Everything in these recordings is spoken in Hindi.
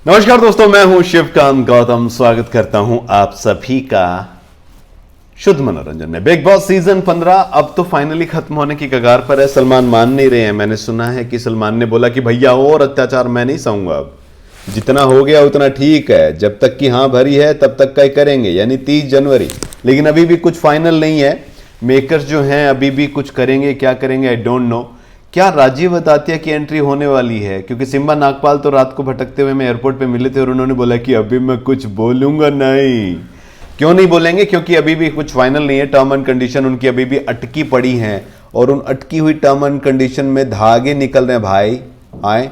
नमस्कार दोस्तों, मैं हूं शिवकांत गौतम। स्वागत करता हूं आप सभी का शुद्ध मनोरंजन में। बिग बॉस सीजन 15 अब तो फाइनली खत्म होने की कगार पर है। सलमान मान नहीं रहे हैं। मैंने सुना है कि सलमान ने बोला कि भैया और अत्याचार मैं नहीं सहूंगा, अब जितना हो गया उतना ठीक है, जब तक कि हाँ भरी है तब तक का ही करेंगे, यानी 30 जनवरी। लेकिन अभी भी कुछ फाइनल नहीं है। मेकर्स जो हैं अभी भी कुछ करेंगे, क्या करेंगे आई डोंट नो। क्या राजीव अतातिया की एंट्री होने वाली है? क्योंकि सिम्बा नागपाल तो रात को भटकते हुए मैं एयरपोर्ट पे मिले थे और उन्होंने बोला कि अभी मैं कुछ बोलूंगा नहीं। क्यों नहीं बोलेंगे? क्योंकि अभी भी कुछ फाइनल नहीं है। टर्म एंड कंडीशन उनकी अभी भी अटकी पड़ी हैं और उन अटकी हुई टर्म एंड कंडीशन में धागे निकल रहे हैं भाई। आए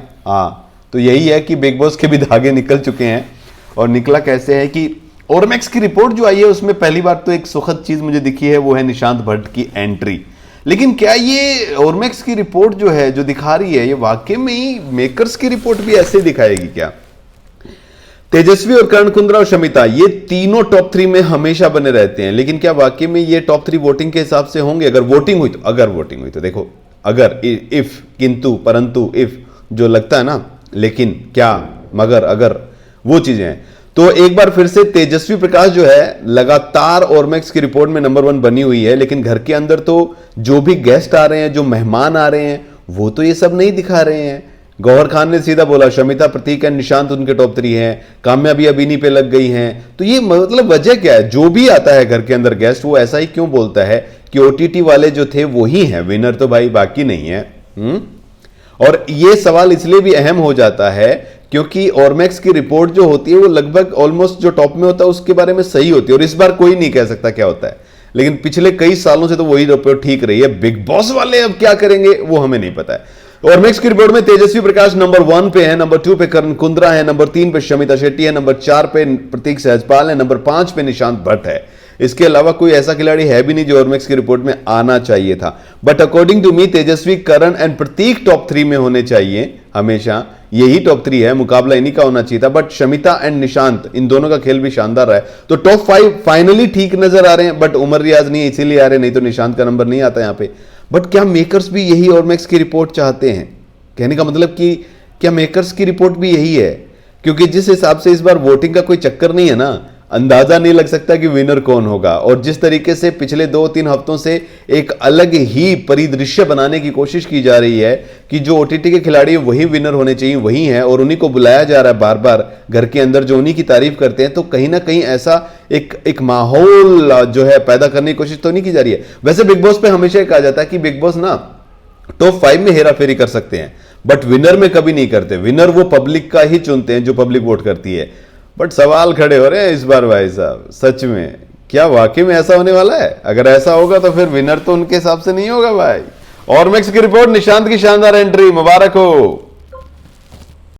तो यही है कि बिग बॉस के भी धागे निकल चुके हैं। और निकला कैसे है कि ओरमैक्स की रिपोर्ट जो आई है उसमें पहली बार तो एक सुखद चीज मुझे दिखी है, वो है निशांत भट्ट की एंट्री। लेकिन क्या ये ओरमैक्स की रिपोर्ट जो है, जो दिखा रही है, ये वाकई में ही मेकर्स की रिपोर्ट भी ऐसे दिखाएगी क्या? तेजस्वी और करण कुंद्रा और शमिता, ये तीनों टॉप 3 में हमेशा बने रहते हैं। लेकिन क्या वाकई में ये टॉप 3 वोटिंग के हिसाब से होंगे? अगर वोटिंग हुई तो देखो, अगर इफ, किंतु, परंतु, इफ जो लगता है ना, लेकिन, क्या, मगर, अगर, वो चीजें हैं, तो एक बार फिर से तेजस्वी प्रकाश जो है लगातार ओरमैक्स की रिपोर्ट में नंबर 1 बनी हुई है। लेकिन घर के अंदर तो जो भी गेस्ट आ रहे हैं, जो मेहमान आ रहे हैं, वो तो ये सब नहीं दिखा रहे हैं। गौहर खान ने सीधा बोला शमिता, प्रतीक एंड निशांत उनके टॉप 3 हैं, काम्या भी अभिनी पे लग गई हैं। तो ये मतलब वजह क्या है? जो भी आता है घर के अंदर गेस्ट, वो ऐसा ही क्यों बोलता है कि ओटीटी वाले जो थे वो ही हैं विनर, तो भाई बाकी नहीं है। और ये सवाल इसलिए भी अहम हो जाता है क्योंकि ओरमैक्स की रिपोर्ट जो होती है वो लगभग ऑलमोस्ट जो टॉप में होता है उसके बारे में सही होती है। और इस बार कोई नहीं कह सकता क्या होता है, लेकिन पिछले कई सालों से तो वही रिपोर्ट ठीक रही है। बिग बॉस वाले अब क्या करेंगे वो हमें नहीं पता है। ओरमैक्स की रिपोर्ट में तेजस्वी प्रकाश नंबर 1 पे है, नंबर 2 पे करण कुंद्रा है, नंबर 3 पे शमिता शेट्टी है, नंबर 4 पे प्रतीक सहजपाल है, नंबर 5 पे निशांत भट्ट है। इसके अलावा कोई ऐसा खिलाड़ी है भी नहीं जो ओरमैक्स की रिपोर्ट में आना चाहिए था। But according to me Tejasswi, Karan and Prateek top 3 में होने चाहिए हमेशा। यही टॉप 3 है, मुकाबला इन्हीं का होना चाहिए था। बट शमिता एंड निशांत, इन दोनों का खेल भी शानदार रहा है। तो टॉप 5 फाइनली ठीक नजर आ रहे हैं। बट उमर रियाज नहीं है इसीलिए आ रहे, नहीं तो निशांत का नंबर नहीं आता यहां पे। बट क्या मेकर्स भी यही ओरमैक्स की रिपोर्ट चाहते हैं? कहने का मतलब कि क्या मेकर्स की रिपोर्ट भी यही है? क्योंकि जिस हिसाब से इस बार वोटिंग का कोई चक्कर नहीं है ना, अंदाजा नहीं लग सकता कि विनर कौन होगा। और जिस तरीके से पिछले 2-3 हफ्तों से एक अलग ही परिदृश्य बनाने की कोशिश की जा रही है कि जो ओटीटी के खिलाड़ी वही विनर होने चाहिए, वही हैं, और उन्हीं को बुलाया जा रहा है बार बार घर के अंदर जो उन्हीं की तारीफ करते हैं, तो कहीं ना कहीं ऐसा एक माहौल जो है पैदा करने की कोशिश तो नहीं की जा रही है। वैसे बिग बॉस पे हमेशा कहा जाता है कि बिग बॉस ना टॉप 5 में हेरा फेरी कर सकते हैं, बट विनर में कभी नहीं करते। विनर वो पब्लिक का ही चुनते हैं जो पब्लिक वोट करती है। बट सवाल खड़े हो रहे हैं इस बार भाई साहब, सच में क्या वाकई में ऐसा होने वाला है? अगर ऐसा होगा तो फिर विनर तो उनके हिसाब से नहीं होगा भाई। ओरमैक्स की रिपोर्ट, निशांत की शानदार एंट्री, मुबारक हो।